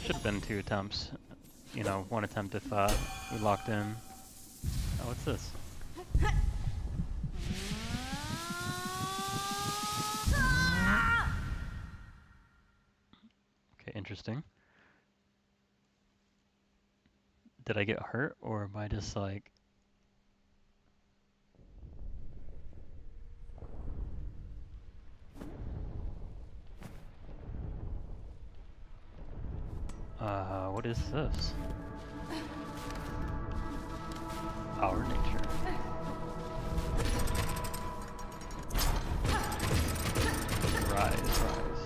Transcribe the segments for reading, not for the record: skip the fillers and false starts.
should have been 2 attempts. You know, 1 attempt if we locked in. Oh, what's this? Okay, interesting. Did I get hurt, or am I just like... what is this? Our nature. Rise, rise.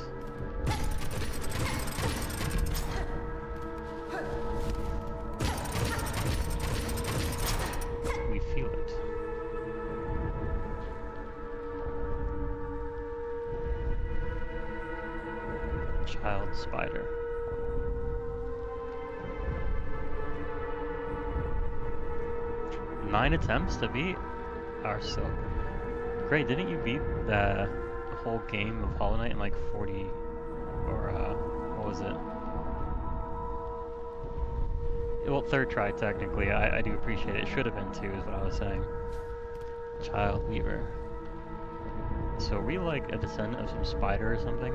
We feel it. Child spider. Nine attempts to beat our Silk. Great, didn't you beat the whole game of Hollow Knight in like 40, or what was it? Well, 3rd try technically. I do appreciate it. It should have been 2 is what I was saying. Child Weaver. So are we like a descendant of some spider or something?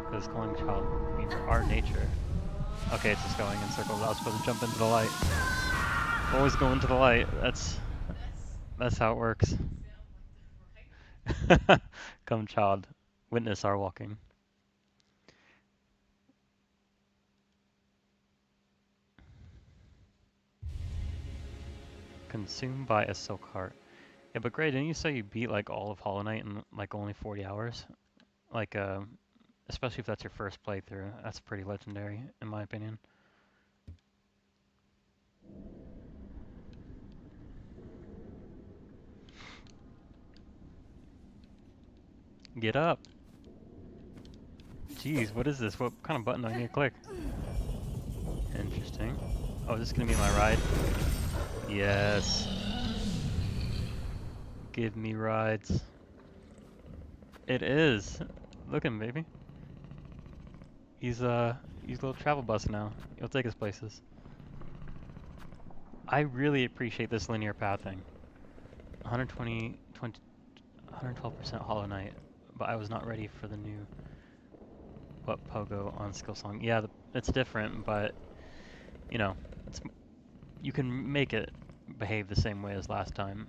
Because calling Child Weaver our nature. Okay, it's just going in circles. I was supposed to jump into the light. Always go into the light. That's how it works. Come, child, witness our walking. Consumed by a silk heart. Yeah, but Gray, didn't you say you beat like all of Hollow Knight in like only 40 hours? Like, especially if that's your first playthrough, that's pretty legendary, in my opinion. Get up! Jeez, what is this? What kind of button do I need to click? Interesting. Oh, this is gonna be my ride? Yes. Give me rides. It is! Look at him, baby. He's a little travel bus now. He'll take us places. I really appreciate this linear pathing. 112% Hollow Knight, but I was not ready for the new pogo on Silksong. Yeah, it's different, but you know, you can make it behave the same way as last time.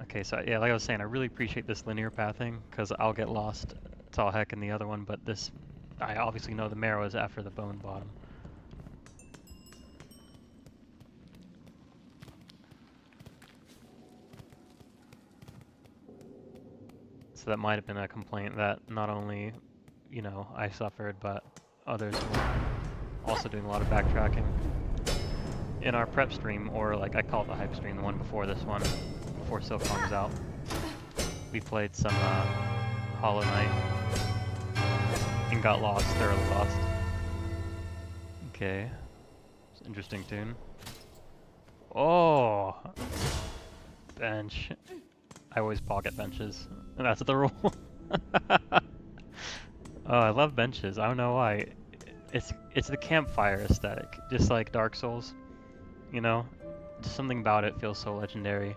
Okay, so yeah, like I was saying, I really appreciate this linear pathing because I'll get lost to all heck in the other one, but this, I obviously know the marrow is after the bone bottom. So that might have been a complaint that not only, you know, I suffered, but others were also doing a lot of backtracking. In our prep stream, or like I call it the hype stream, the one before this one, before Silksong was out, we played some Hollow Knight and got lost, thoroughly lost. Okay, it's an interesting tune. Oh, bench. I always pocket benches, and that's the rule. Oh, I love benches. I don't know why. It's the campfire aesthetic, just like Dark Souls. You know, just something about it feels so legendary.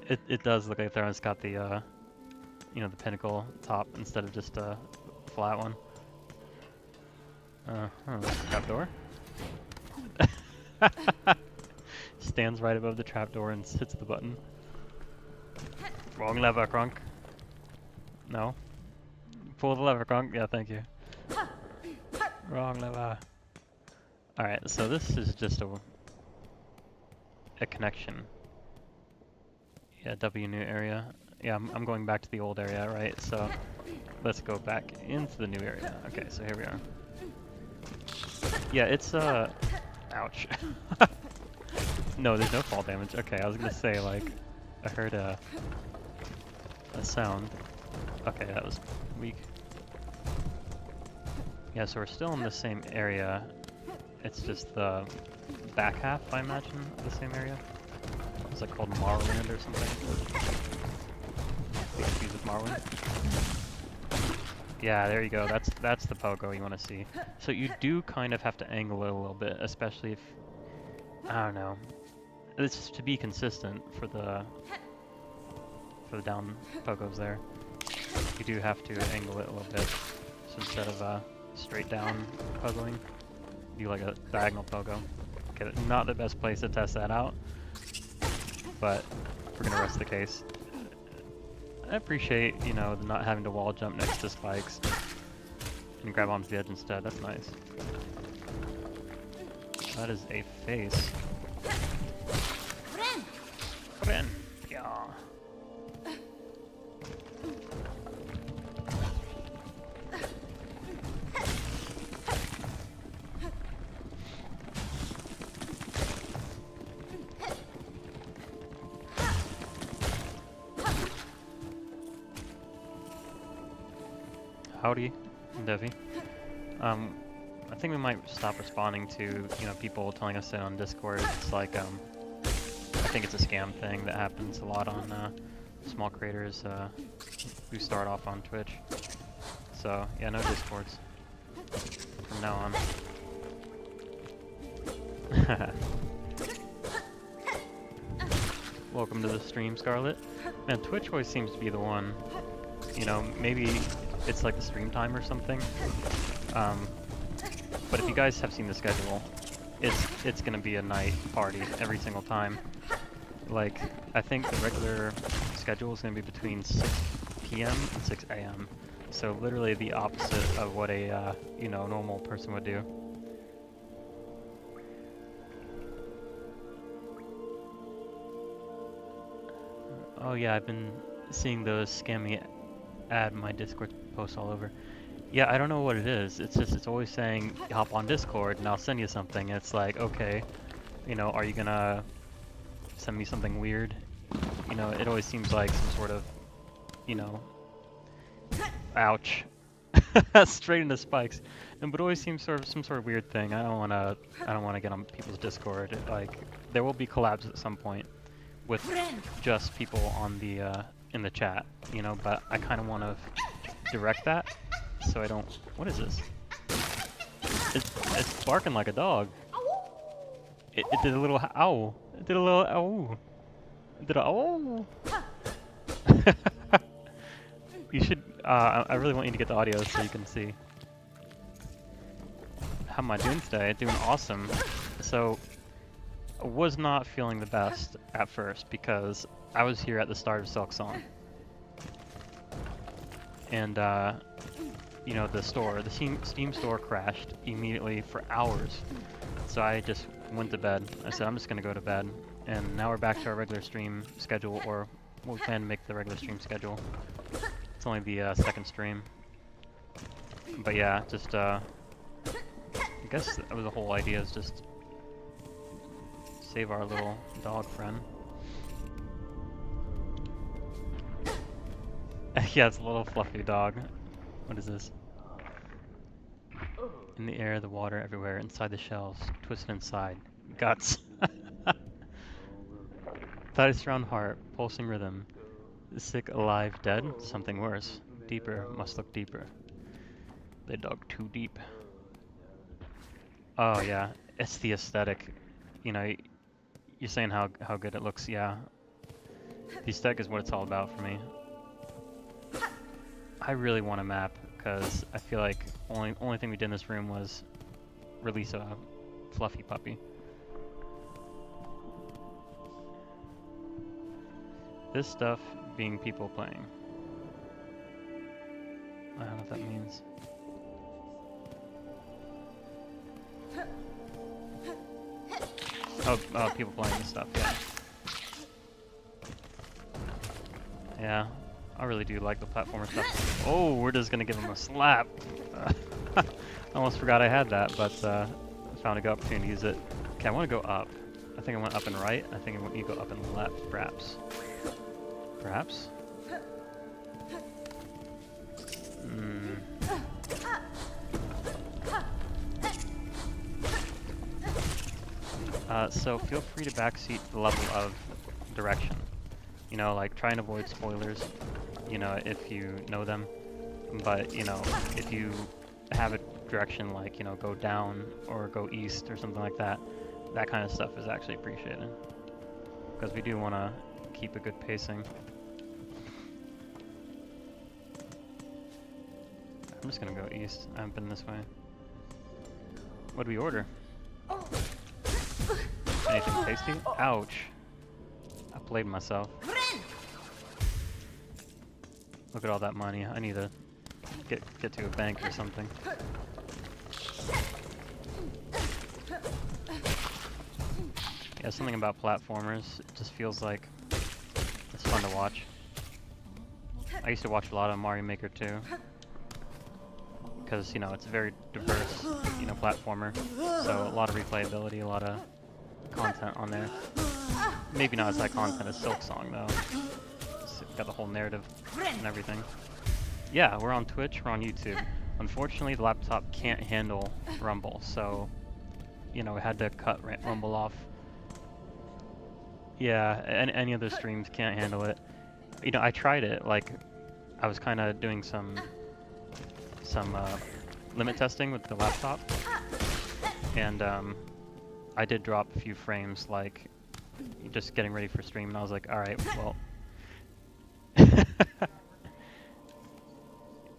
It does look like Theron's got the you know, the pinnacle top instead of just a flat one. Trapdoor. Stands right above the trapdoor and hits the button. Wrong lever, Kronk. No. Pull the lever, Kronk. Yeah, thank you. Wrong lever. Alright, so this is just a connection. Yeah, W new area. Yeah, I'm going back to the old area, right? So let's go back into the new area. Okay, so here we are. Yeah, it's ouch. No, there's no fall damage. Okay, I was gonna say, like, I heard a sound. Okay, that was weak. Yeah, so we're still in the same area. It's just the back half, I imagine, of the same area. It's like called Morrowind or something. be confused with Marwin. Yeah, there you go. That's the pogo you want to see. So you do kind of have to angle it a little bit, especially if, I don't know. It's to be consistent for the down pogos there. You do have to angle it a little bit. So instead of straight down pogoing, do like a diagonal pogo. Okay, not the best place to test that out, but we're gonna rest the case. I appreciate, you know, not having to wall jump next to spikes and grab onto the edge instead. That's nice. That is a face. Ren. Yeah. Howdy, Devi. I think we might stop responding to, you know, people telling us that on Discord. It's like, I think it's a scam thing that happens a lot on small creators who start off on Twitch. So yeah, no Discords from now on. Welcome to the stream, Scarlet. Man, Twitch always seems to be the one. You know, maybe it's like the stream time or something. But if you guys have seen the schedule, it's gonna be a night party every single time. Like, I think the regular schedule is gonna be between 6 p.m. and 6 a.m. So literally the opposite of what a you know, normal person would do. Oh yeah, I've been seeing those scammy ad my Discord posts all over. Yeah, I don't know what it is. It's just, it's always saying, hop on Discord and I'll send you something. It's like, okay, you know, are you gonna send me something weird? You know, it always seems like some sort of, you know, ouch. Straight into spikes. And but it always seems sort of some sort of weird thing. I don't wanna get on people's Discord. Like, there will be collabs at some point with just people on the in the chat, you know, but I kinda wanna direct that. So I don't. What is this? It's barking like a dog. It did a little ow. It did a little ow. It did a ow. You should. I really want you to get the audio so you can see. How am I doing today? Doing awesome. So I was not feeling the best at first because I was here at the start of Silksong. And you know, the Steam store crashed immediately for hours. So I just went to bed. I said, I'm just gonna go to bed. And now we're back to our regular stream schedule, or we plan to make the regular stream schedule. It's only the second stream. But yeah, just, I guess that was the whole idea, is just save our little dog friend. Yeah, it's a little fluffy dog. What is this? In the air, the water everywhere, inside the shells, twisted inside. Guts. Thighs round heart, pulsing rhythm. Sick, alive, dead? Something worse. Deeper, must look deeper. They dug too deep. Oh yeah, it's the aesthetic. You know, you're saying how good it looks, yeah. The aesthetic is what it's all about for me. I really want a map, because I feel like only thing we did in this room was release a fluffy puppy. This stuff being people playing. I don't know what that means. Oh, people playing this stuff, yeah. Yeah. I really do like the platformer stuff. Oh, we're just gonna give him a slap. I almost forgot I had that, but found a good opportunity to use it. Okay, I want to go up. I think I went up and right. I think I want you to go up and left, perhaps. Perhaps? So feel free to backseat the level of direction. You know, like try and avoid spoilers. you know, if you know them. But, you know, if you have a direction like, you know, go down or go east or something like that, that kind of stuff is actually appreciated. Because we do want to keep a good pacing. I'm just gonna go east. I haven't been this way. What do we order? Anything tasty? Ouch. I played myself. Look at all that money. I need to get to a bank or something. Yeah, something about platformers. It just feels like it's fun to watch. I used to watch a lot of Mario Maker too. Because, you know, it's a very diverse, you know, platformer. So a lot of replayability, a lot of content on there. Maybe not as high content as Silksong though. It's got the whole narrative and everything. Yeah, we're on Twitch, we're on YouTube. Unfortunately, the laptop can't handle Rumble, so, you know, we had to cut Rumble off. Yeah, any other streams can't handle it. You know, I tried it, like, I was kind of doing some limit testing with the laptop, and I did drop a few frames, like, just getting ready for stream, and I was like, alright, well...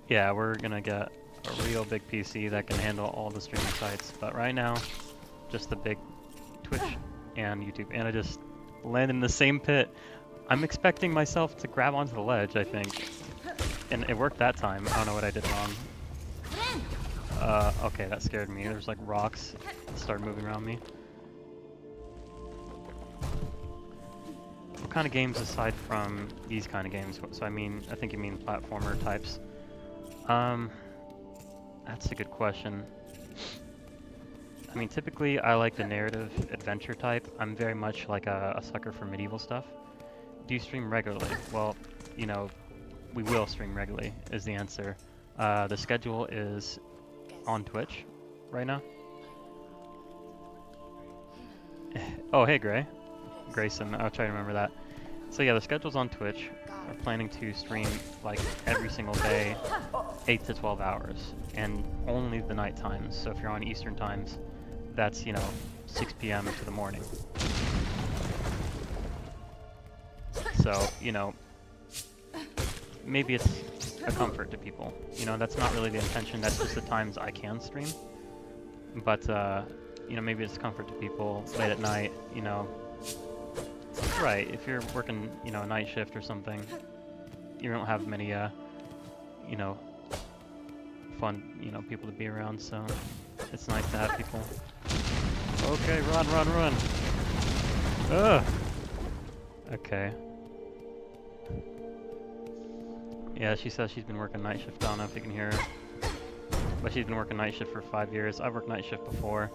Yeah, we're gonna get a real big PC that can handle all the streaming sites, but right now, just the big Twitch and YouTube, and I just landed in the same pit. I'm expecting myself to grab onto the ledge, I think, and it worked that time. I don't know what I did wrong. Okay, that scared me. There's like rocks that started moving around me. What kind of games aside from these kind of games? So I mean, I think you mean platformer types. That's a good question. I mean, typically I like the narrative adventure type. I'm very much like a sucker for medieval stuff. Do you stream regularly? Well, you know, we will stream regularly is the answer. The schedule is on Twitch right now. Oh, hey Gray. Grayson, I'll try to remember that. So yeah, the schedule's on Twitch. We're planning to stream like every single day, 8 to 12 hours, and only the night times. So if you're on Eastern times, that's, you know, 6 p.m. into the morning. So, you know, maybe it's a comfort to people. You know, that's not really the intention, that's just the times I can stream. But, you know, maybe it's comfort to people late at night, you know. Right, if you're working, you know, a night shift or something, you don't have many, you know, fun, you know, people to be around, so it's nice to have people. Okay, run! Ugh! Okay. Yeah, she says she's been working night shift. I don't know if you can hear her. But she's been working night shift for 5 years. I've worked night shift before.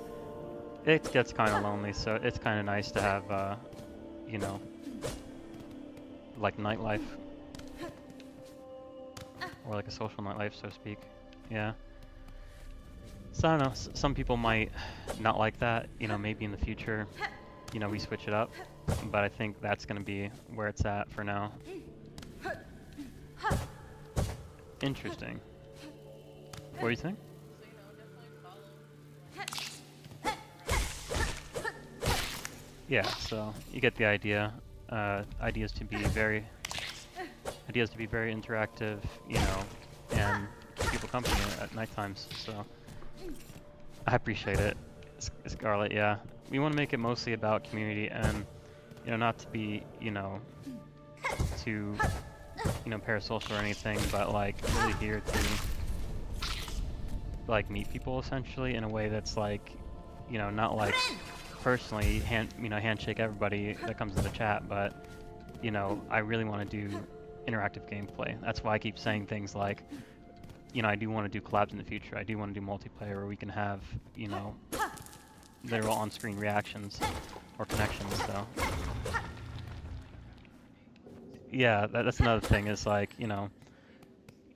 It gets kind of lonely, so it's kind of nice to have, you know, like nightlife. Or like a social nightlife, so to speak. Yeah. So I don't know, some people might not like that, you know, maybe in the future, you know, we switch it up. But I think that's going to be where it's at for now. Interesting. What do you think? Yeah, so you get the idea. Ideas to be very interactive, you know, and keep people company at night times. So I appreciate it, Scarlett. Yeah, we want to make it mostly about community, and you know, not to be, you know, too, you know, parasocial or anything, but like really here to like meet people essentially in a way that's like, you know, not like personally handshake everybody that comes in the chat, but you know, I really want to do interactive gameplay. That's why I keep saying things like, you know, I do want to do collabs in the future. I do want to do multiplayer where we can have, you know, literal on-screen reactions or connections. So yeah, that's another thing, is like, you know,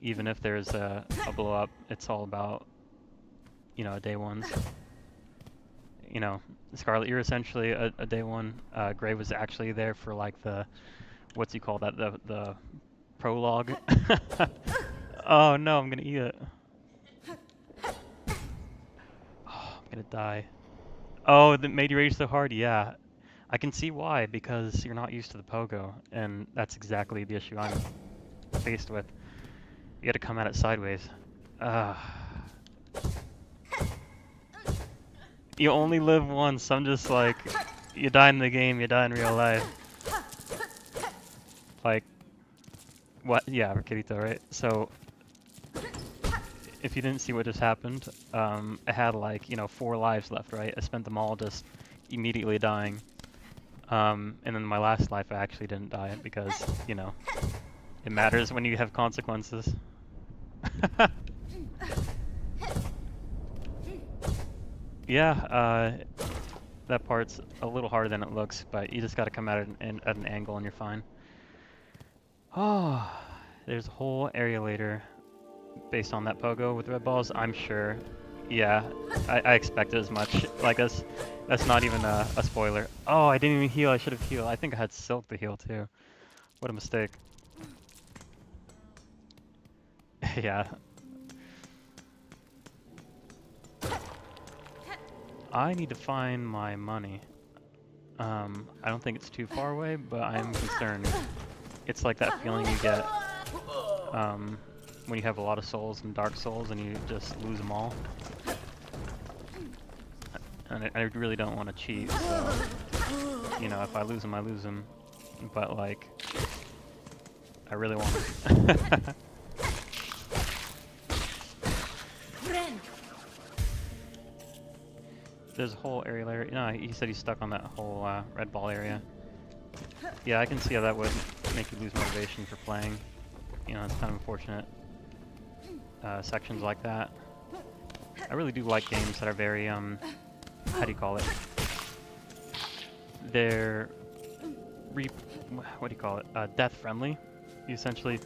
even if there's a blow up, it's all about, you know, day ones. You know, Scarlett, you're essentially a day one. Gray was actually there for like the, what's he call that, the prologue. Oh no, I'm gonna eat it. Oh, I'm gonna die. Oh, that made you rage so hard? Yeah. I can see why, because you're not used to the pogo, and that's exactly the issue I'm faced with. You gotta come at it sideways. You only live once. I'm just like, you die in the game, you die in real life. Like, what? Yeah, Kirito, right? So, if you didn't see what just happened, I had like, 4 lives left, right? I spent them all just immediately dying. And then my last life I actually didn't die because, it matters when you have consequences. Yeah, that part's a little harder than it looks, but you just gotta come at it at an angle and you're fine. Oh, there's a whole area later based on that pogo with red balls, I'm sure. Yeah, I expected as much. Like, that's not even a spoiler. Oh, I didn't even heal. I should have healed. I think I had Silk to heal too. What a mistake. Yeah. I need to find my money. I don't think it's too far away, but I'm concerned. It's like that feeling you get when you have a lot of souls and Dark Souls and you just lose them all. And I really don't want to cheat, so, if I lose them, I lose them. But, like, I really want to. There's a whole area there. No, he said he's stuck on that whole red ball area. Yeah, I can see how that would make you lose motivation for playing. It's kind of unfortunate. Sections like that. I really do like games that are very, how do you call it? They're death friendly. Essentially,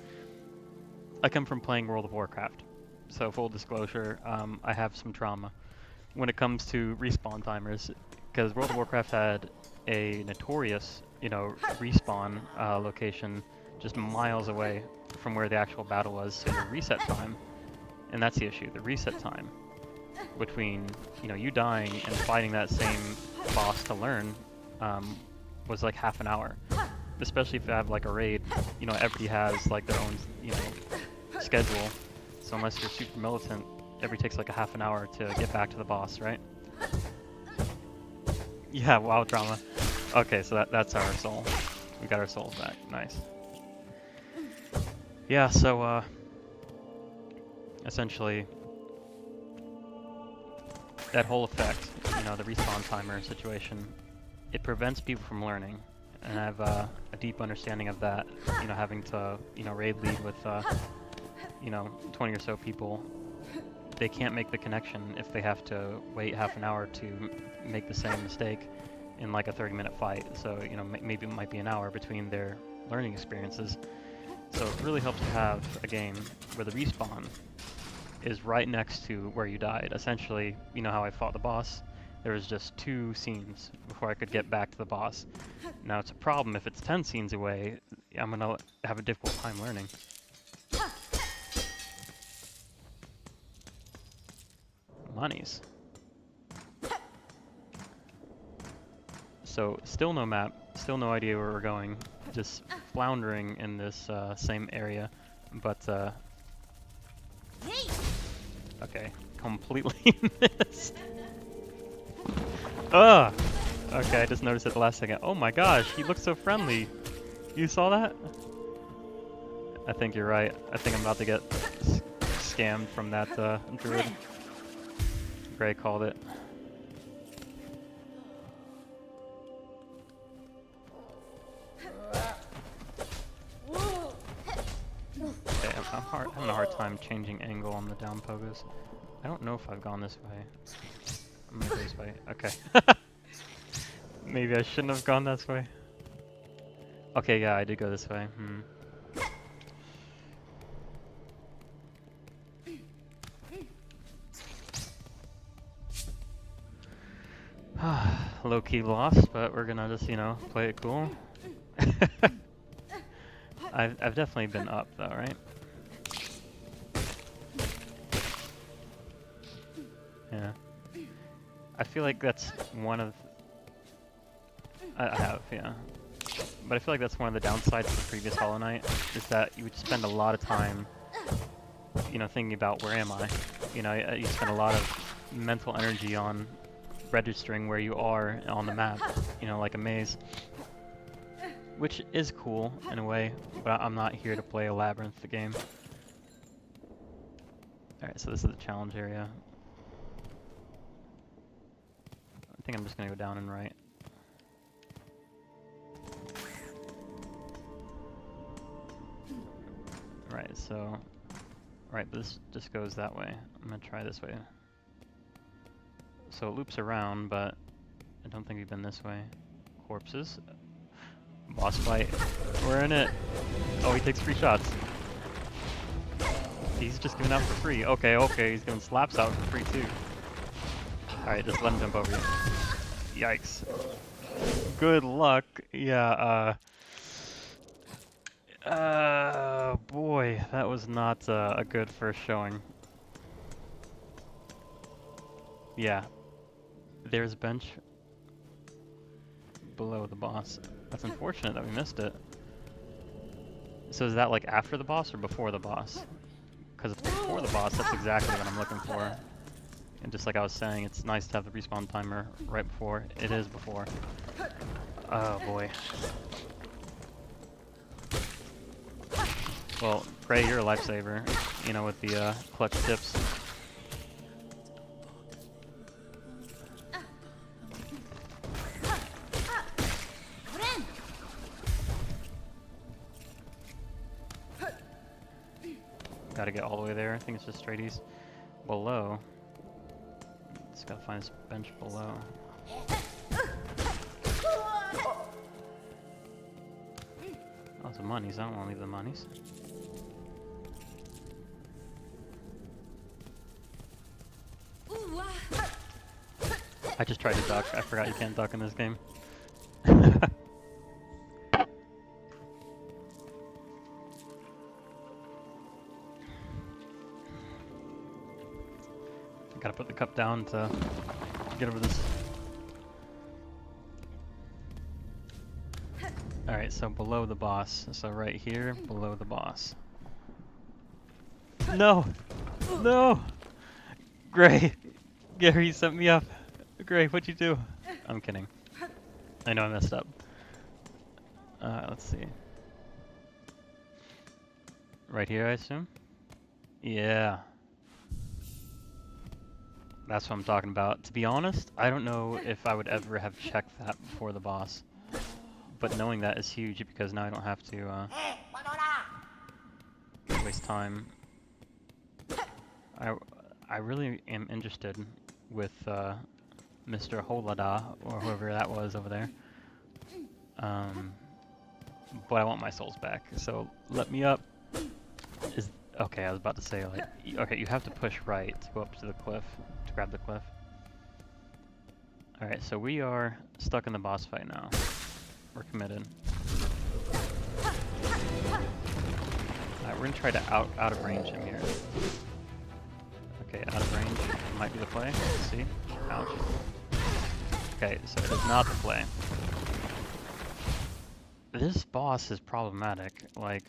I come from playing World of Warcraft, so full disclosure, I have some trauma when it comes to respawn timers, because World of Warcraft had a notorious, respawn location just miles away from where the actual battle was, so your reset time, and that's the issue, the reset time between, you dying and fighting that same boss to learn, was like half an hour. Especially if you have like a raid, everybody has like their own, schedule. So unless you're super militant, everybody takes like a half an hour to get back to the boss, right? Yeah, wow, drama. Okay, so that's our soul. We got our souls back. Nice. Yeah, so essentially that whole effect, the respawn timer situation, it prevents people from learning. And I have a deep understanding of that, having to, raid lead with, 20 or so people. They can't make the connection if they have to wait half an hour to make the same mistake in like a 30-minute fight. So, maybe it might be an hour between their learning experiences. So it really helps to have a game where the respawn is right next to where you died. Essentially, how I fought the boss? There was just 2 scenes before I could get back to the boss. Now it's a problem if it's 10 scenes away, I'm gonna have a difficult time learning. Monies. So, still no map, still no idea where we're going, just floundering in this same area, but okay, completely missed. Ugh! Okay, I just noticed it the last second. Oh my gosh, he looks so friendly. You saw that? I think you're right. I think I'm about to get scammed from that druid. Gray called it. Okay, I'm having a hard time changing angle on the down pogos. I don't know if I've gone this way. I'm gonna go this way. Okay. Maybe I shouldn't have gone this way. Okay, yeah, I did go this way. Low-key lost, but we're gonna just, play it cool. I've definitely been up though, right? Yeah. I feel like that's one of... I have, yeah. But I feel like that's one of the downsides of the previous Hollow Knight, is that you would spend a lot of time, you know, thinking about where am I? You know, you spend a lot of mental energy on registering where you are on the map, you know, like a maze. Which is cool, in a way, but I'm not here to play a Labyrinth the game. Alright, so this is the challenge area. I think I'm just gonna go down and right. Right, so... Right, but this just goes that way. I'm gonna try this way. So it loops around, but I don't think we've been this way. Corpses. Boss fight. We're in it! Oh, he takes 3 shots. He's just giving out for free. Okay, okay, he's giving slaps out for free too. Alright, just let him jump over you. Yikes. Good luck. Yeah, boy, that was not a good first showing. Yeah. There's a bench below the boss. That's unfortunate that we missed it. So is that like after the boss or before the boss? Because if it's before the boss, that's exactly what I'm looking for. And just like I was saying, it's nice to have the respawn timer right before. It is before. Oh boy. Well, Gray, you're a lifesaver, you know, with the clutch tips. Gotta get all the way there. I think it's just straight east. Below. Just gotta find this bench below. Oh, some monies. I don't want to leave the monies. I just tried to duck. I forgot you can't duck in this game. Gotta put the cup down to get over this. Alright, so below the boss. So right here, below the boss. No! No! Gray! Gary set me up. Gray, what'd you do? I'm kidding. I know I messed up. Let's see. Right here, I assume? Yeah. That's what I'm talking about. To be honest, I don't know if I would ever have checked that before the boss. But knowing that is huge because now I don't have to waste time. I really am interested with Mr. Holada, or whoever that was over there. But I want my souls back, so let me up. Okay, I was about to say, like, okay, you have to push right to go up to the cliff, to grab the cliff. Alright, so we are stuck in the boss fight now. We're committed. Alright, we're gonna try to out of range him here. Okay, out of range might be the play. Let's see. Ouch. Okay, so it is not the play. This boss is problematic. Like,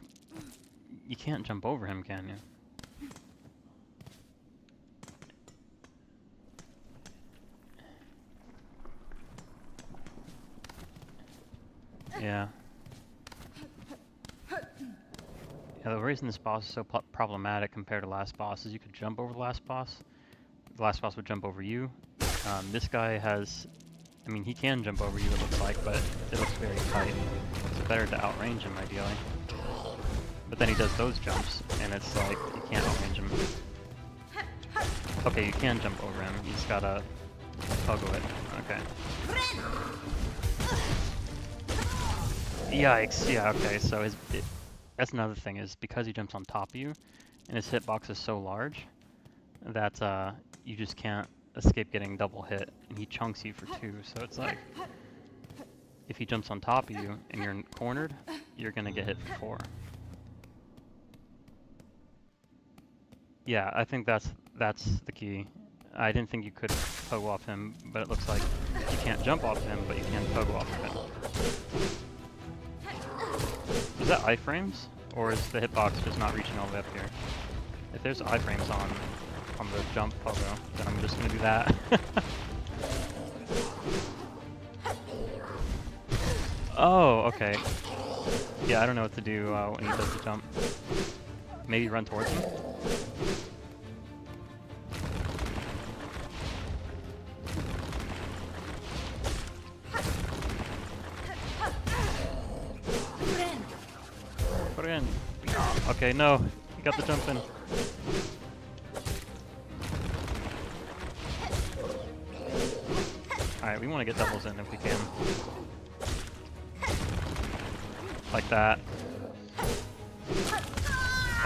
you can't jump over him, can you? Yeah. Yeah, the reason this boss is so problematic compared to last boss is you could jump over the last boss. The last boss would jump over you. This guy has... I mean, he can jump over you, it looks like, but it looks very tight. It's better to outrange him, ideally. But then he does those jumps, and it's like, you can't outrange him. Okay, you can jump over him, you just gotta toggle it. Okay. Yikes, yeah, okay, so that's another thing, is because he jumps on top of you, and his hitbox is so large, that you just can't escape getting double hit, and he chunks you for 2, so it's like, if he jumps on top of you, and you're cornered, you're gonna get hit for 4. Yeah, I think that's the key. I didn't think you could pogo off him, but it looks like you can't jump off him, but you can pogo off of him. Is that iframes? Or is the hitbox just not reaching all the way up here? If there's iframes on the jump pogo, then I'm just gonna do that. Oh, okay. Yeah, I don't know what to do when he does the jump. Maybe run towards him? Put it in. Oh, okay, no. You got the jump in. Alright, we want to get doubles in if we can. Like that.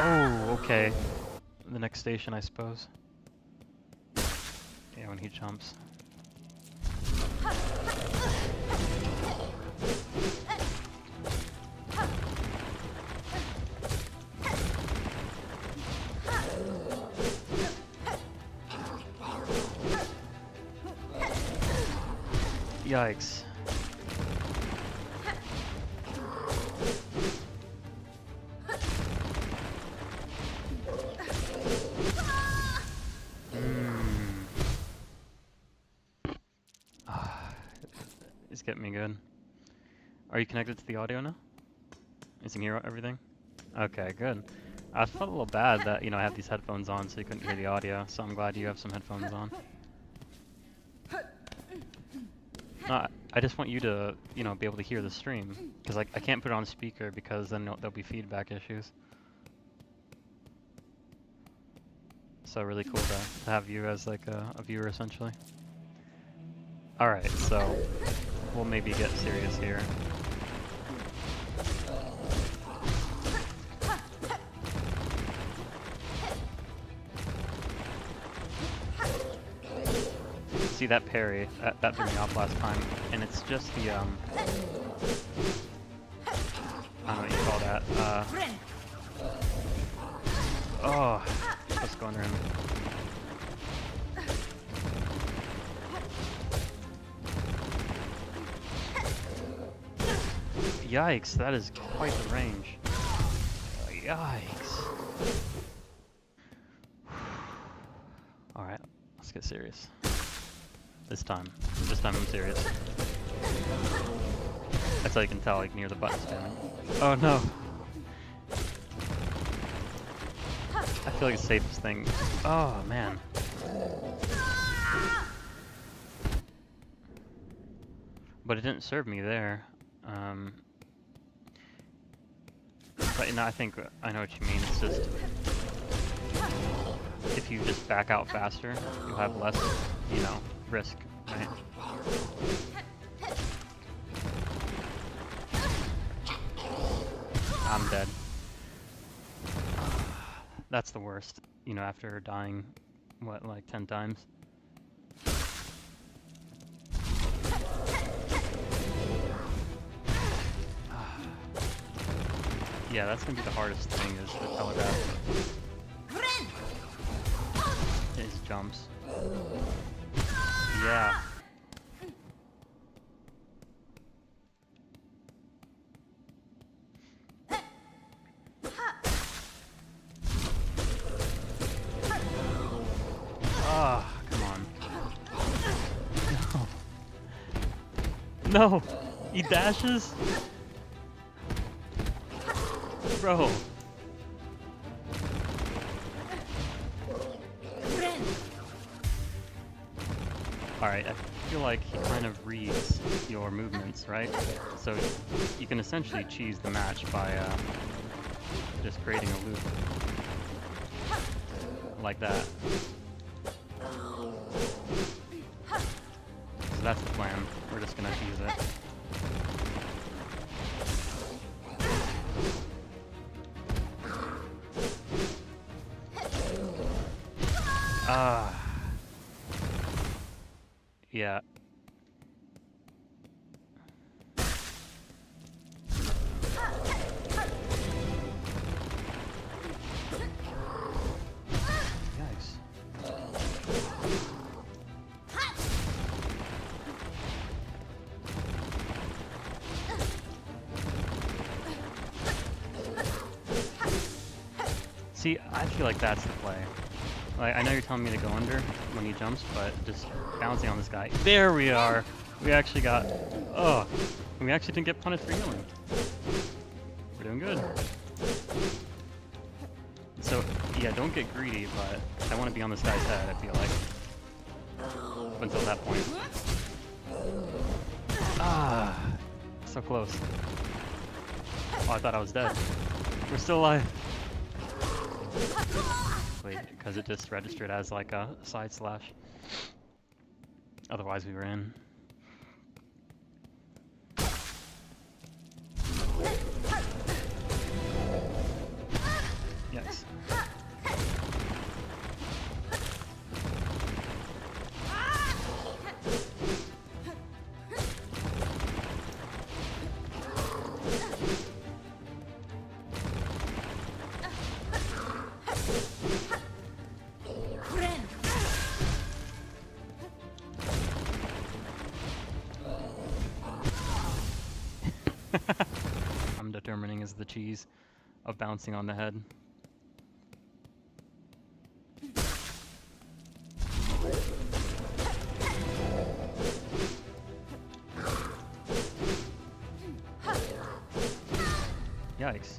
Oh, okay. The next station, I suppose. Yeah, when he jumps. Yikes. It's getting me good. Are you connected to the audio now? Is it hear everything? Okay, good. I felt a little bad that, you know, I have these headphones on so you couldn't hear the audio, so I'm glad you have some headphones on. I just want you to, you know, be able to hear the stream, because I can't put it on speaker because then there'll be feedback issues. So really cool to have you as like a viewer essentially. Alright, so we'll maybe get serious here. See that parry, that threw me off last time, and it's just the, I don't know what you call that, oh, let's go under him. Yikes, that is quite the range. Yikes. Alright, let's get serious. This time I'm serious. That's how you can tell, you can hear the button spamming. Oh no! I feel like the safest thing. Oh man. But it didn't serve me there. But no, I think I know what you mean. It's just if you just back out faster, you'll have less, you know, risk, right? I'm dead. That's the worst, you know, after dying, what, like 10 times? Yeah, that's gonna be the hardest thing, is the telegraph. His jumps. Yeah. Ah, come on. No! No! He dashes? Bro. Alright, I feel like he kind of reads your movements, right? So you can essentially cheese the match by just creating a loop. Like that. So that's the plan. We're just gonna cheese it. Yeah. See, I feel like that's the play. Like, I know you're telling me to go under when he jumps, but just bouncing on this guy. There we are! We actually got... Oh! We actually didn't get punished for healing. We're doing good. So, yeah, don't get greedy, but I want to be on this guy's head, I feel like. Until that point. Ah! So close. Oh, I thought I was dead. We're still alive. Wait, because it just registered as like a side slash. Otherwise we were in. Yikes. I'm determining is the cheese of bouncing on the head. Yikes.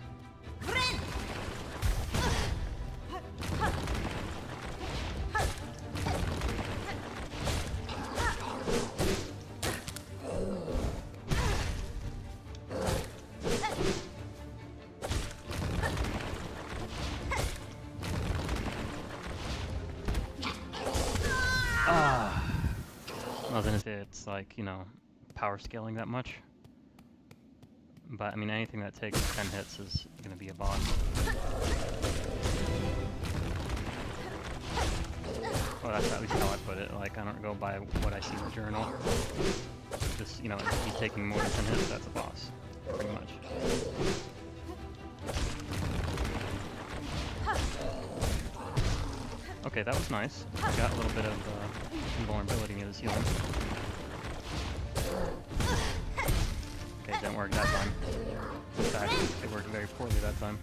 I was gonna say it's like, you know, power scaling that much. But I mean, anything that takes 10 hits is gonna be a boss. Well, that's at least how I put it. Like, I don't go by what I see in the journal. Just, you know, if he's taking more than 10 hits, that's a boss. Pretty much. Okay, that was nice. I got a little bit of invulnerability in his healing. Okay, didn't work that time. In fact, it worked very poorly that time.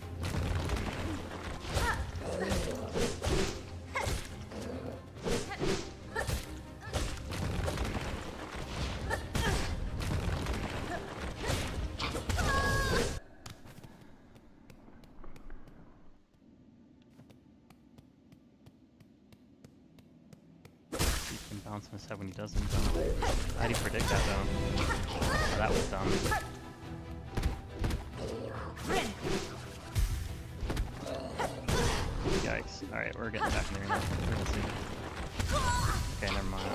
Bounce on his head when he doesn't jump. How do you predict that though? Oh, that was dumb. Yikes. Alright, we're getting back in there now. We're gonna see. Okay, never mind.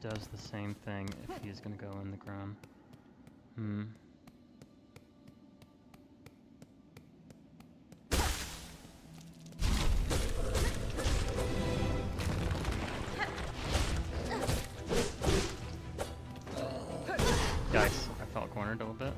Does the same thing if he's gonna go in the ground. Yikes, I felt cornered a little bit.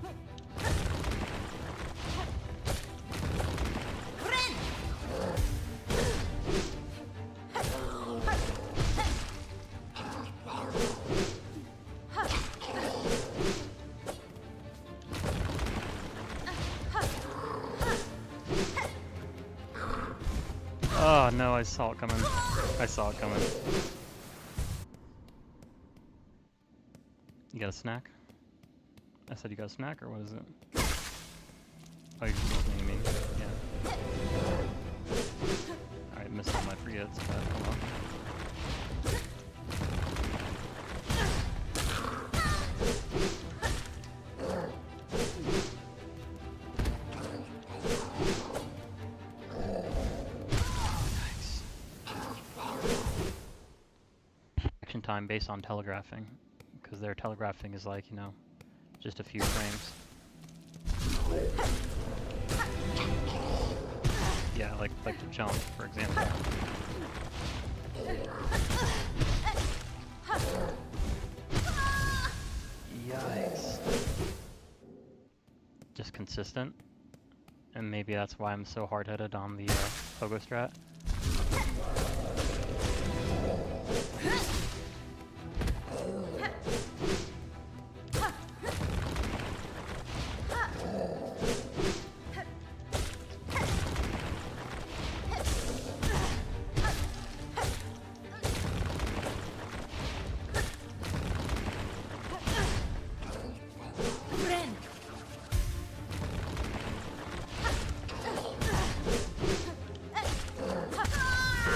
Oh no, I saw it coming. I saw it coming. You got a snack? I said you got a snack, or what is it? Oh, you're just listening to me. Yeah. Alright, missed all my free hits, but oh well. Time based on telegraphing, because their telegraphing is like, you know, just a few frames. Yeah, like the jump, for example. Yikes. Just consistent. and maybe that's why I'm so hard-headed on the pogo strat.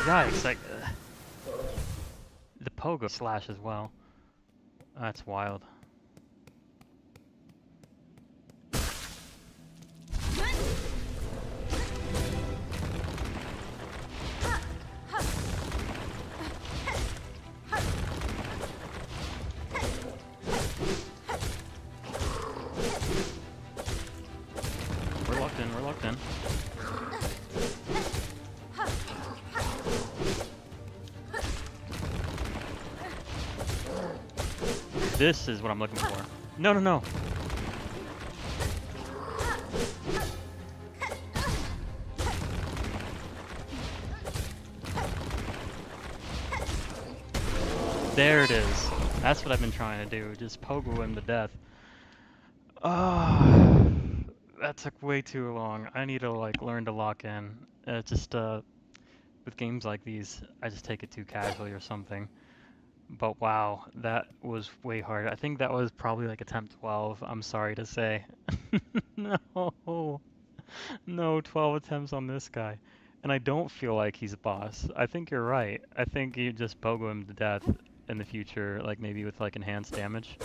Yikes, like, the pogo slash as well. That's wild. We're locked in, we're locked in. This is what I'm looking for. No, no, no. There it is. That's what I've been trying to do. Just pogo him to death. Oh, that took way too long. I need to like learn to lock in. With games like these, I just take it too casually or something. But wow, that was way harder. I think that was probably like attempt 12, I'm sorry to say. No, no, 12 attempts on this guy. And I don't feel like he's a boss. I think you're right. I think you just pogo him to death in the future, like maybe with like enhanced damage.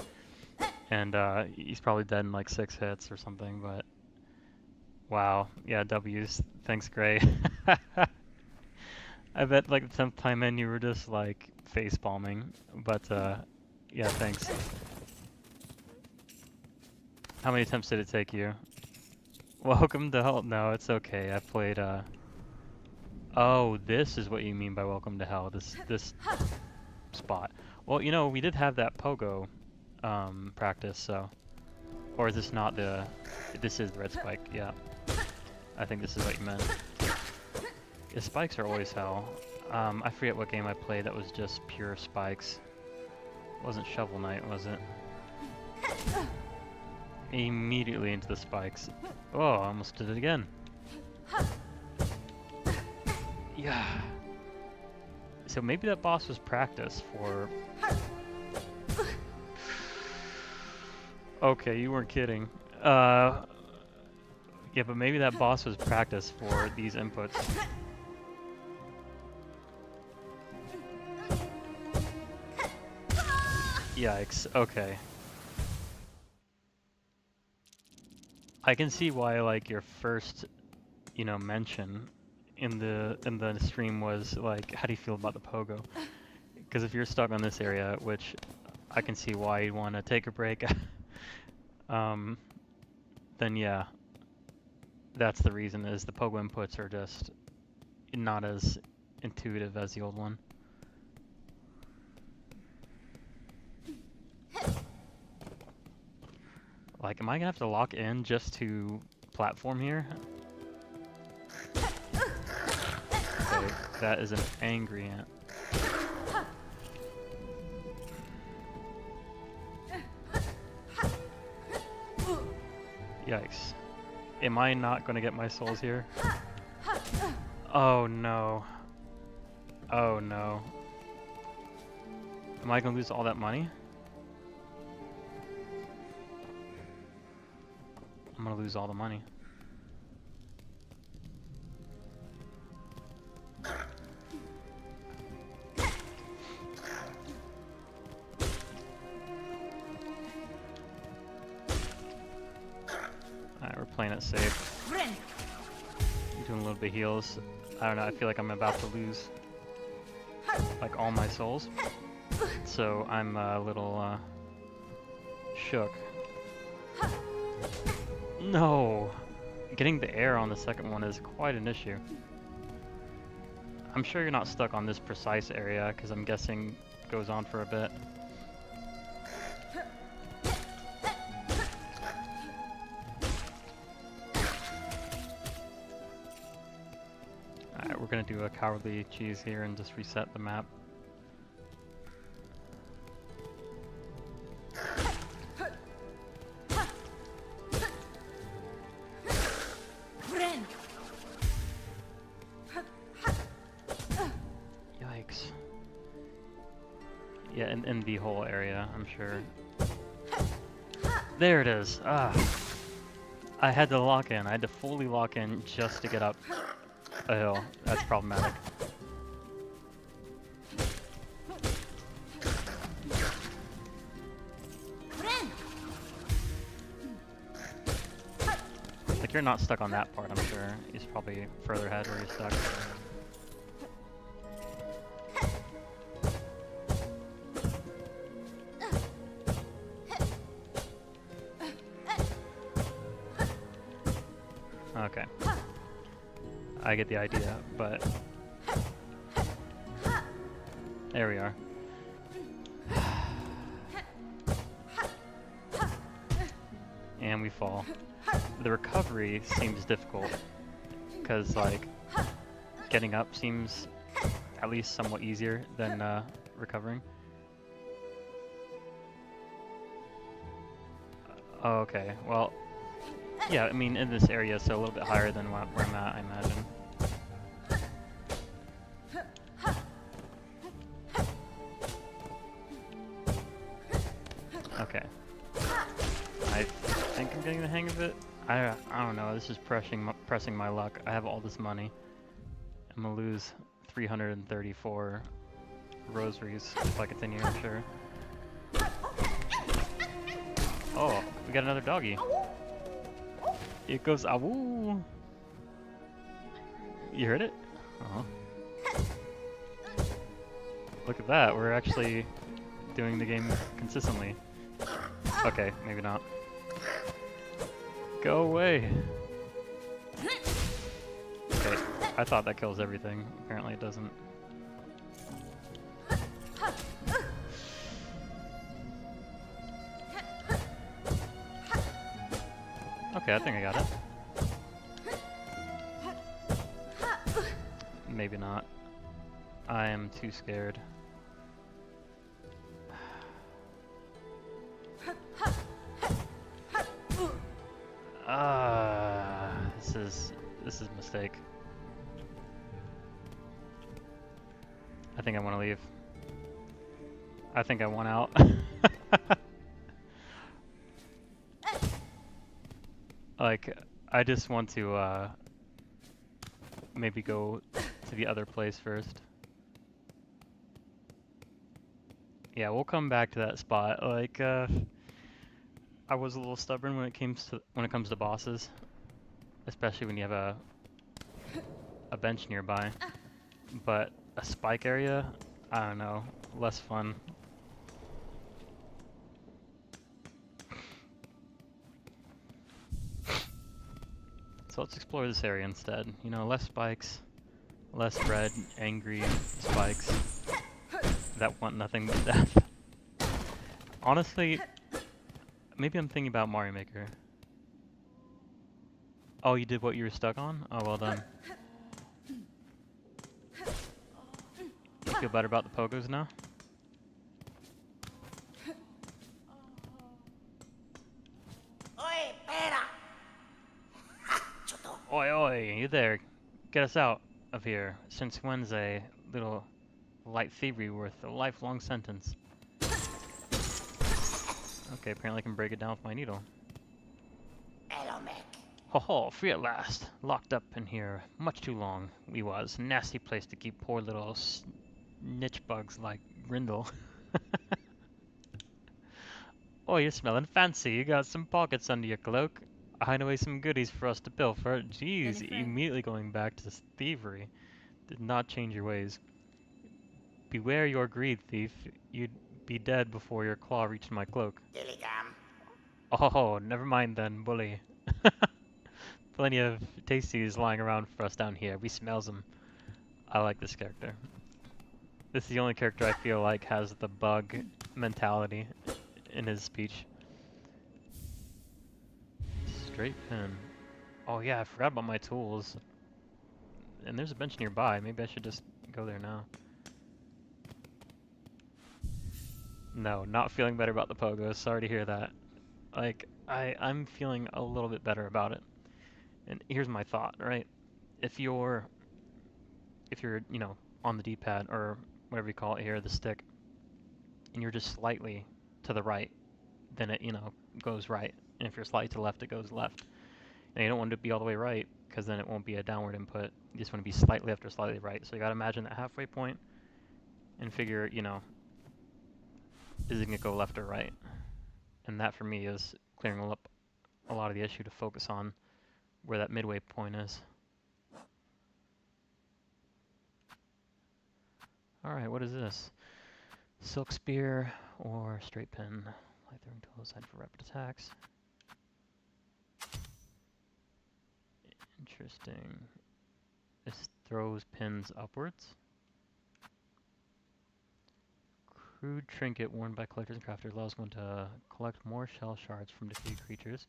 And he's probably dead in like 6 hits or something, but wow. Yeah, W's. Thanks, Gray. I bet like the 10th time in you were just like face palming, but yeah, thanks. How many attempts did it take you? Welcome to Hell. No, it's okay. I played oh, this is what you mean by Welcome to Hell. This spot. Well, you know, we did have that pogo practice, so or is this not the this is the red spike, yeah. I think this is what you meant. The spikes are always hell. I forget what game I played that was just pure spikes. It wasn't Shovel Knight, was it? Immediately into the spikes. Oh, I almost did it again. Yeah. So maybe that boss was practice for... Okay, you weren't kidding. Yeah, but maybe that boss was practice for these inputs. Yikes, okay. I can see why like your first, you know, mention in the stream was like, how do you feel about the pogo? Because if you're stuck on this area, which I can see why you'd want to take a break, then yeah, that's the reason, is the pogo inputs are just not as intuitive as the old one. Like, am I gonna have to lock in just to platform here? Okay, that is an angry ant. Yikes. Am I not gonna get my souls here? Oh no. Oh no. Am I gonna lose all that money? I'm gonna lose all the money. Alright, we're playing it safe. I'm doing a little bit of heals. I don't know, I feel like I'm about to lose like all my souls. So I'm a little shook. No! Getting the air on the second one is quite an issue. I'm sure you're not stuck on this precise area, because I'm guessing it goes on for a bit. gonna do a cowardly cheese here and just reset the map. Yikes. Yeah, in the whole area, I'm sure. There it is! Ah! I had to lock in. I had to fully lock in just to get up a hill. That's problematic. Like, you're not stuck on that part, I'm sure. He's probably further ahead where you're stuck. Okay. I get the idea, but... There we are. And we fall. The recovery seems difficult, because, like, getting up seems at least somewhat easier than recovering. Oh, okay, well, yeah, I mean, in this area, so a little bit higher than where I'm at, I imagine. Okay. I think I'm getting the hang of it. I don't know, this is pressing my luck. I have all this money. I'm gonna lose 334 rosaries if I continue, I'm sure. Oh, we got another doggy. It goes awoo. You heard it? Uh-huh. Look at that, we're actually doing the game consistently. Okay, maybe not. Go away! Okay, I thought that kills everything. Apparently it doesn't. Okay, I think I got it. Maybe not. I am too scared. This is a mistake. I think I want to leave. I think I want out. Like, I just want to maybe go to the other place first. Yeah, we'll come back to that spot. Like, I was a little stubborn when it comes to bosses, especially when you have a bench nearby. But a spike area, I don't know, less fun. So let's explore this area instead. You know, less spikes, less red, angry spikes that want nothing but death. Honestly, maybe I'm thinking about Mario Maker. Oh, you did what you were stuck on? Oh, well done. You feel better about the pogos now? Oi, oi, you there. Get us out of here. Since when's a little light thievery worth a lifelong sentence? Okay, apparently I can break it down with my needle. Ho ho, free at last. Locked up in here much too long. We was. Nasty place to keep poor little snitch bugs like Grindel. Oh, you're smelling fancy. You got some pockets under your cloak. Hide away some goodies for us to pilfer. Jeez, immediately going back to this thievery. Did not change your ways. Beware your greed, thief. You'd be dead before your claw reached my cloak. Oh, never mind then, bully. Plenty of tasties lying around for us down here. We smells them. I like this character. This is the only character I feel like has the bug mentality in his speech. Straight pin. Oh yeah, I forgot about my tools. And there's a bench nearby. Maybe I should just go there now. No, not feeling better about the pogos. Sorry to hear that. Like, I'm feeling a little bit better about it. And here's my thought, right? If you're, you know, on the D-pad or whatever you call it here, the stick, and you're just slightly to the right, then it, you know, goes right. And if you're slightly to the left, it goes left. And you don't want it to be all the way right, because then it won't be a downward input. You just want to be slightly left or slightly right. So you gotta imagine that halfway point and figure, you know, is it gonna go left or right? And that for me is clearing up a lot of the issue to focus on where that midway point is. Alright, what is this? Silk Spear or Straight Pin. Light throwing tool side for rapid attacks. Interesting. This throws pins upwards. Crude trinket worn by collectors and crafters allows one to collect more shell shards from defeated creatures.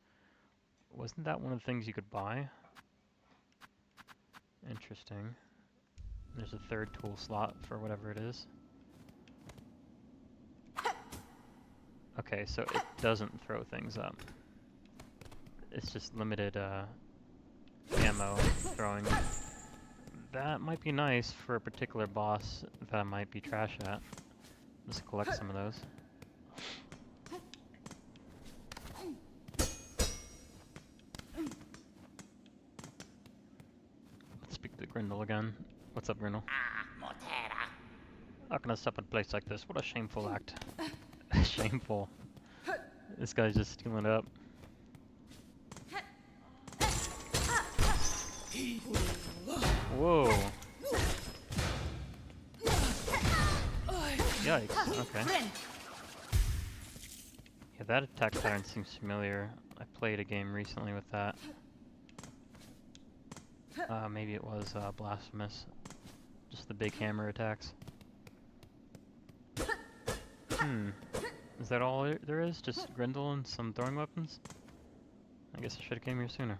Wasn't that one of the things you could buy? Interesting. There's a third tool slot for whatever it is. Okay, so it doesn't throw things up. It's just limited ammo throwing. That might be nice for a particular boss that I might be trash at. Just collect some of those. Let's speak to Grindel again. What's up, Grindel? Not gonna step in a place like this. What a shameful act. Shameful. This guy's just stealing it up. Whoa. Yikes, okay. Yeah, that attack pattern seems familiar. I played a game recently with that. Maybe it was Blasphemous. Just the big hammer attacks. Is that all there is? Just Grindel and some throwing weapons? I guess I should have came here sooner.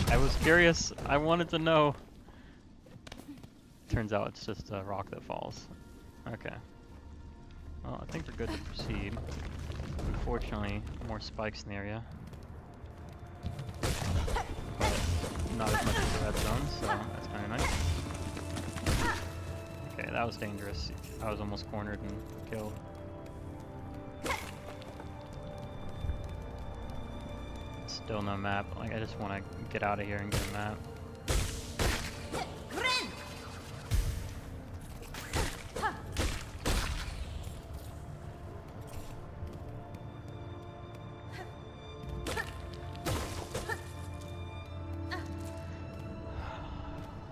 I was curious. I wanted to know. Turns out it's just a rock that falls. Okay. Well, I think we're good to proceed. Unfortunately, more spikes in the area. But not as much as the red zone, so that's kind of nice. Okay, that was dangerous. I was almost cornered and killed. Still no map. Like, I just want to get out of here and get a map.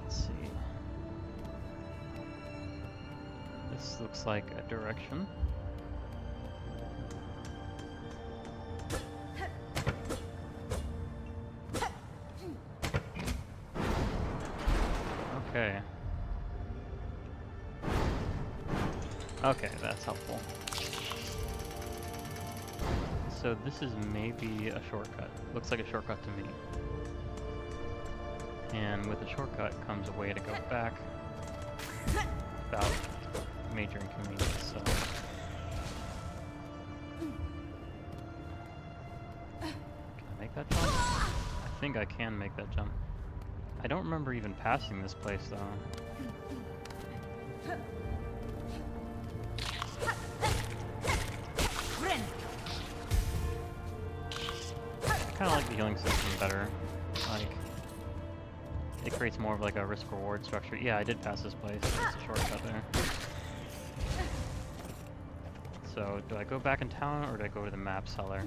Let's see. This looks like a direction. Okay. Okay, that's helpful. So this is maybe a shortcut. Looks like a shortcut to me. And with a shortcut comes a way to go back without major inconvenience, so... Can I make that jump? I think I can make that jump. I don't remember even passing this place, though. I kind of like the healing system better. Like, it creates more of like a risk-reward structure. Yeah, I did pass this place. It's a shortcut there. So, do I go back in town, or do I go to the map seller?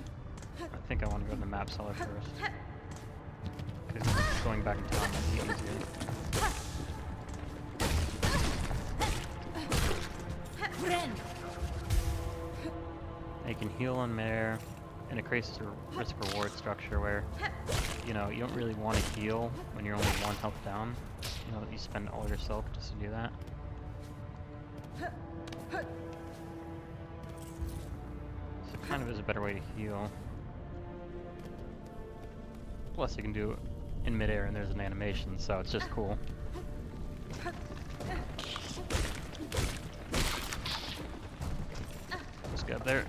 I think I want to go to the map seller first. Because going back in town might be easier. You can heal on mare, and it creates a risk-reward structure where, you know, you don't really want to heal when you're only one health down. You know, you spend all your silk just to do that. So it kind of is a better way to heal. Plus you can do it in midair and there's an animation, so it's just cool. Just get up there.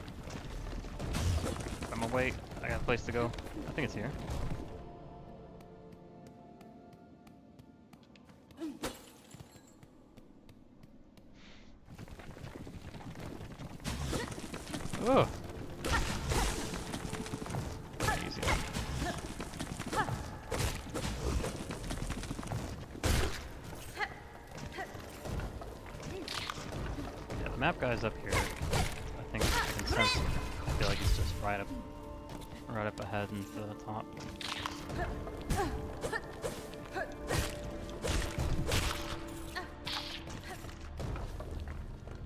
I'm gonna wait. I got a place to go. I think it's here. Oh! Easy. Yeah, the map guy's up here. I think I can sense him. I feel like he's just right up ahead into the top.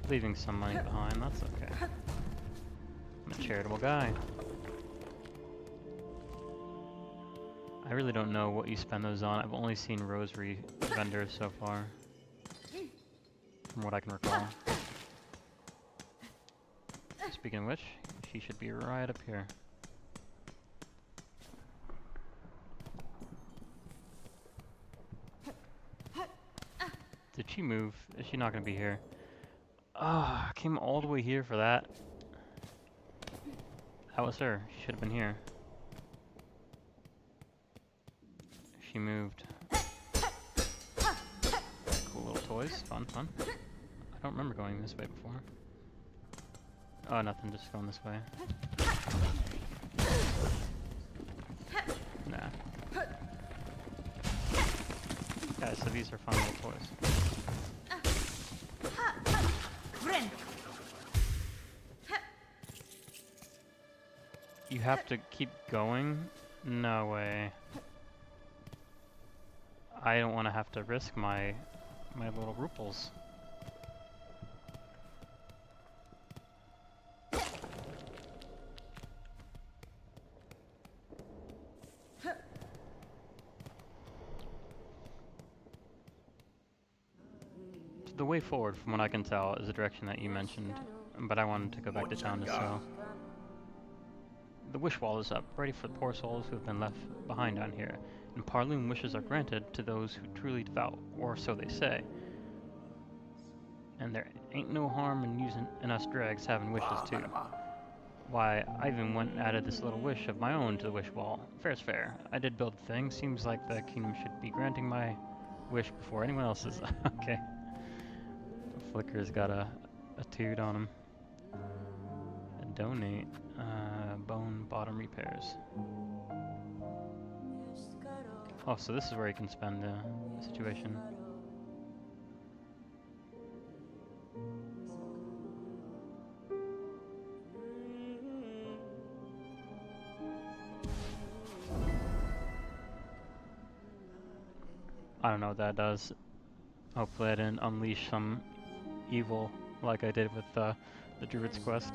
Leaving some money behind, that's okay. I'm a charitable guy. I really don't know what you spend those on. I've only seen rosary vendors so far, from what I can recall. Speaking of which, she should be right up here. Did she move? Is she not going to be here? Ah, I came all the way here for that. That was her. She should have been here. She moved. Cool little toys. Fun, fun. I don't remember going this way before. Oh, nothing. Just going this way. Nah. Guys, so these are fun little toys. You have to keep going? No way. I don't want to have to risk my little ruples. The way forward, from what I can tell, is the direction that you mentioned, but I wanted to go back to town to sell. The wish wall is up, ready for the poor souls who have been left behind down here, and parloon wishes are granted to those who truly devout, or so they say. And there ain't no harm in us dregs having wishes too. Why, I even went and added this little wish of my own to the wish wall. Fair's fair. I did build the thing. Seems like the kingdom should be granting my wish before anyone else's. Okay. Flicker's got a toot on him. And donate. Bone bottom repairs. Oh, so this is where you can spend the situation. I don't know what that does. Hopefully I didn't unleash some evil like I did with the Druid's quest.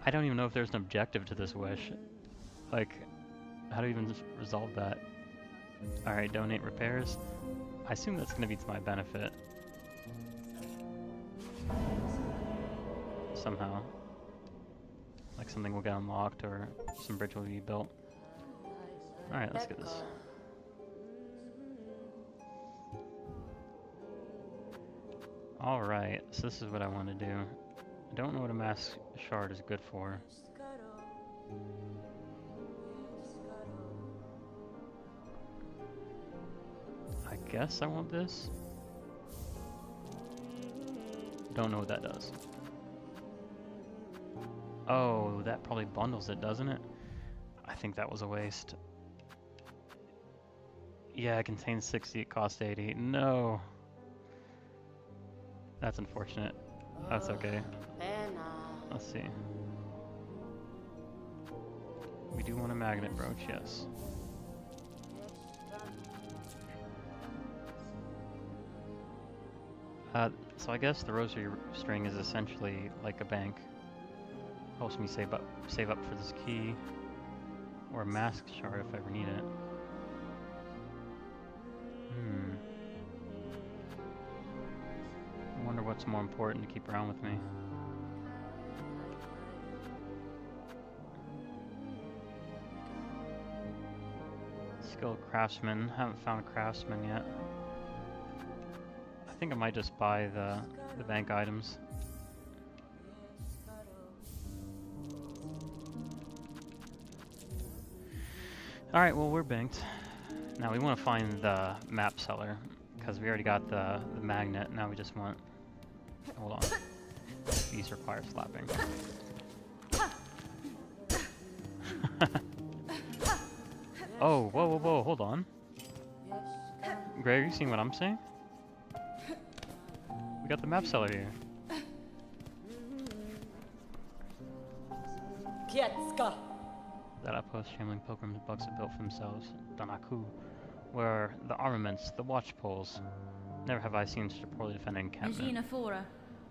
I don't even know if there's an objective to this wish. Like, how do you even just resolve that? Alright, donate repairs. I assume that's going to be to my benefit. Somehow. Like something will get unlocked or some bridge will be built. Alright, let's get this. Alright, so this is what I want to do. I don't know what a mass shard is good for. I guess I want this. Don't know what that does. Oh, that probably bundles it, doesn't it? I think that was a waste. Yeah, it contains 60, it costs 80. No! That's unfortunate. That's okay. Let's see. We do want a magnet brooch, yes. So I guess the rosary string is essentially like a bank. Helps me save up for this key. Or a mask shard if I ever need it. what's more important to keep around with me. Skilled craftsman. Haven't found a craftsman yet. I think I might just buy the bank items. Alright, well we're banked. Now we want to find the map seller, because we already got the magnet. Now we just want... Hold on. These require slapping. Oh, whoa, whoa, whoa, hold on. Greg, you seen what I'm saying? We got the map seller here. That outpost, shambling pilgrims and bucks have built for themselves, Danaku, where the armaments, the watch poles. Never have I seen such a poorly defended encampment.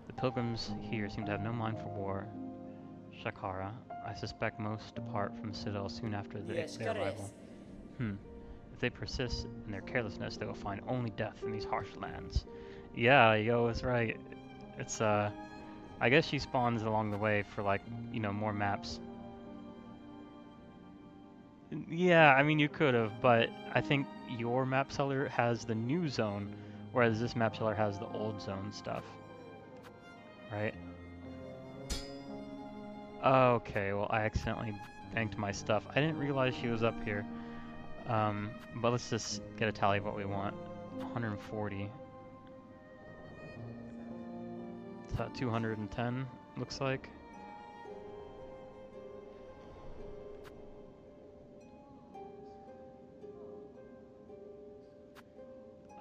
The pilgrims here seem to have no mind for war. Shakara, I suspect most depart from the citadel soon after their arrival. If they persist in their carelessness, they will find only death in these harsh lands. Yeah, yo, it's right. It's, I guess she spawns along the way for, like, you know, more maps. Yeah, I mean, you could have, but I think your map seller has the new zone, whereas this map seller has the old zone stuff. Right? Okay, well, I accidentally banked my stuff. I didn't realize she was up here. But let's just get a tally of what we want. 140. So 210, looks like.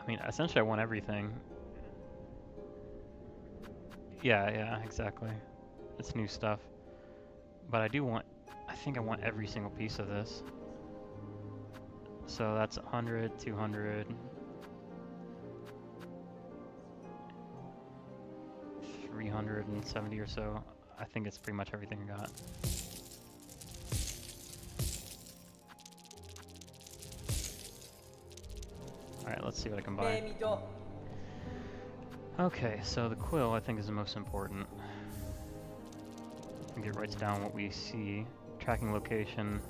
I mean, essentially I want everything. Yeah, exactly. It's new stuff. But I do want, I think I want every single piece of this. So that's 100, 200, 370 or so. I think it's pretty much everything I got. Alright, let's see what I can buy. Okay, so the quill I think is the most important. I think it writes down what we see. Tracking location.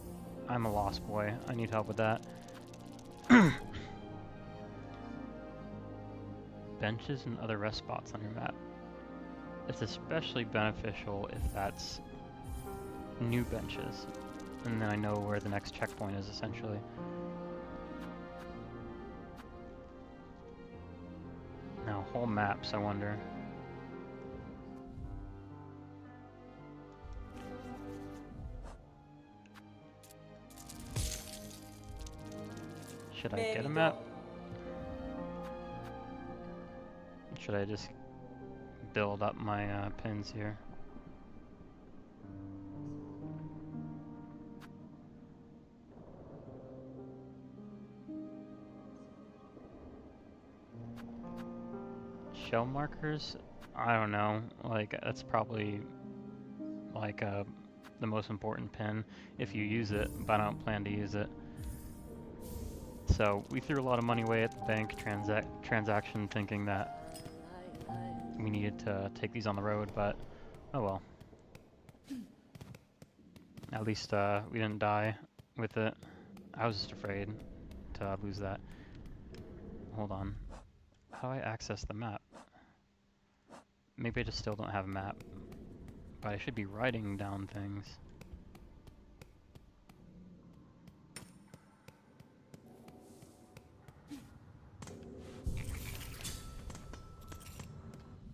I'm a lost boy. I need help with that. Benches and other rest spots on your map. It's especially beneficial if that's new benches. And then I know where the next checkpoint is, essentially. Now, whole maps, I wonder. Should I get a map? Should I just build up my pins here? Shell markers? I don't know. Like, that's probably like the most important pin if you use it, but I don't plan to use it. So we threw a lot of money away at the bank transaction thinking that we needed to take these on the road, but oh well. At least we didn't die with it. I was just afraid to lose that. Hold on. How do I access the map? Maybe I just still don't have a map, but I should be writing down things.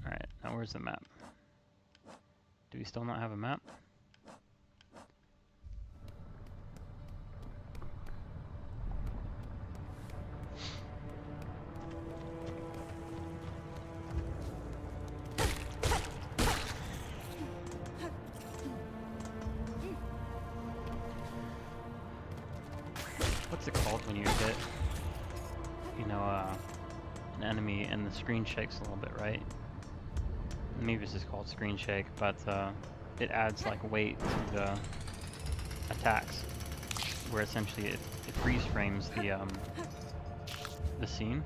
Alright, now where's the map? Do we still not have a map? What's it called when you hit, you know, an enemy and the screen shakes a little bit, right? Maybe this is called screen shake, but it adds like weight to the attacks, where essentially it freeze frames the scene.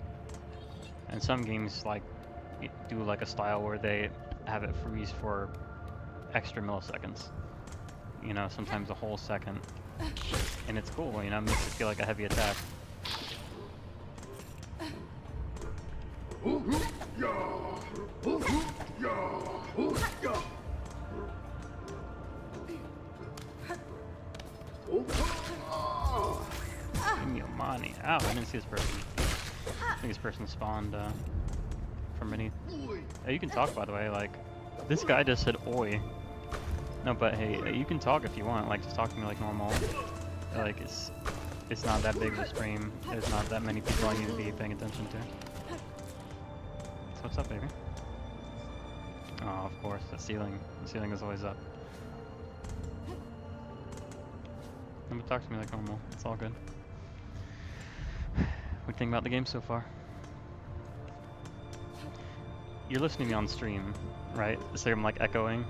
And some games like do like a style where they have it freeze for extra milliseconds. You know, sometimes a whole second. And it's cool, you know, it makes it feel like a heavy attack. Give me your money. Ow, I didn't see this person. I think this person spawned from beneath. Oh, you can talk, by the way, like, this guy just said oi. No, but hey, you can talk if you want, like, just talk to me like normal. Like, it's not that big of a stream. There's not that many people I need to be paying attention to. So what's up, baby? Oh, of course, the ceiling. The ceiling is always up. No, but talk to me like normal. It's all good. What do you think about the game so far? You're listening to me on stream, right? So I'm like echoing.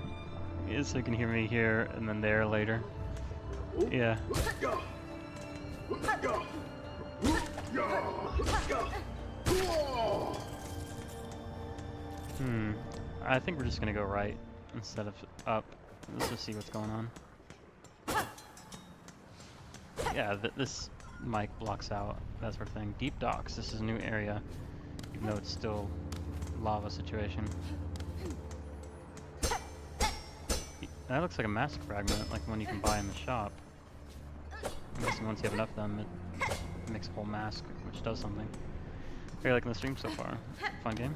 Yeah, so you can hear me here and then there later. Yeah. I think we're just gonna go right instead of up. Let's just see what's going on. Yeah, this mic blocks out that sort of thing. Deep docks. This is a new area, even though it's still lava situation. That looks like a mask fragment, like one you can buy in the shop. I'm guessing once you have enough of them, it makes a whole mask, which does something. How are you liking the stream so far? Fun game?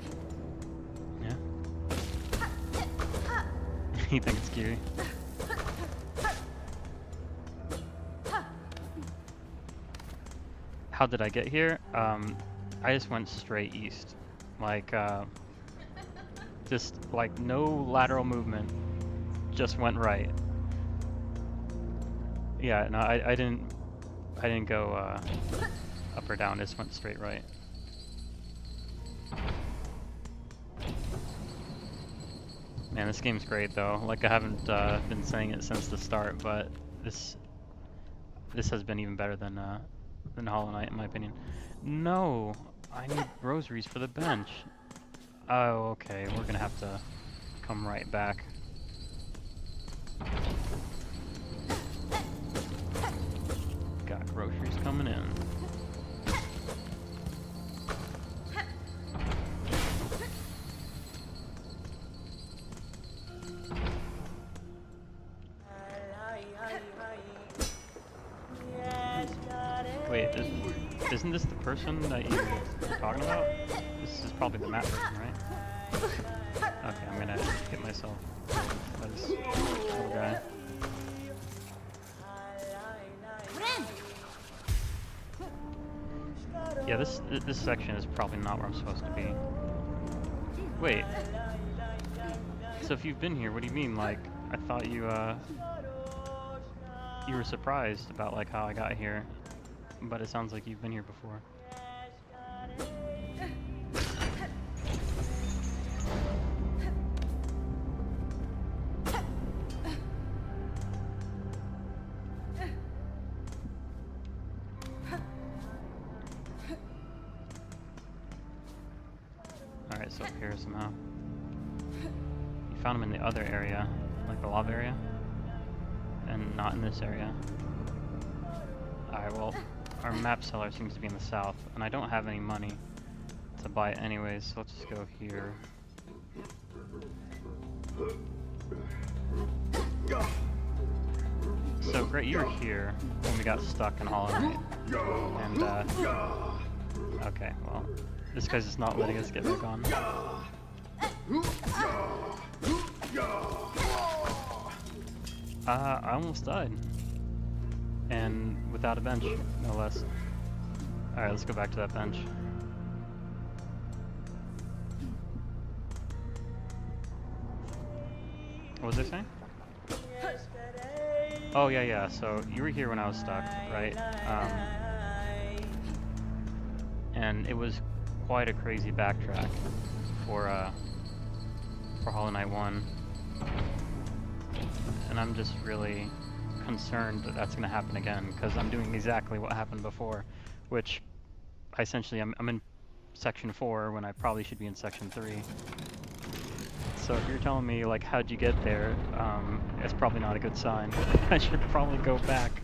Yeah? You think it's scary? How did I get here? I just went straight east. Like, just like no lateral movement. Just went right. Yeah, no, I didn't go up or down. I just went straight right. Man, this game's great though. Like I haven't been saying it since the start, but this has been even better than Hollow Knight in my opinion. No, I need rosaries for the bench. Oh, okay. We're gonna have to come right back. Got groceries coming in. Wait, isn't this the person that you were talking about? This is probably the map person, right? Okay, I'm gonna hit myself by this little guy. Yeah, this section is probably not where I'm supposed to be. Wait. So if you've been here, what do you mean? Like, I thought you were surprised about like how I got here, but it sounds like you've been here before. Alright, so up here somehow. You found him in the other area, like the lava area, and not in this area. Alright, well, our map seller seems to be in the south, and I don't have any money to buy it anyways, so let's just go here. So, great, you were here when we got stuck in Hollow Knight, and, okay, well, this guy's just not letting us get back on. I almost died. And without a bench, no less. Alright, let's go back to that bench. What was I saying? Oh, yeah, so you were here when I was stuck, right? And it was quite a crazy backtrack for Hollow Knight 1. And I'm just really concerned that that's going to happen again, because I'm doing exactly what happened before, which essentially I'm in section 4 when I probably should be in section 3. So if you're telling me, like, how'd you get there, it's probably not a good sign. I should probably go back.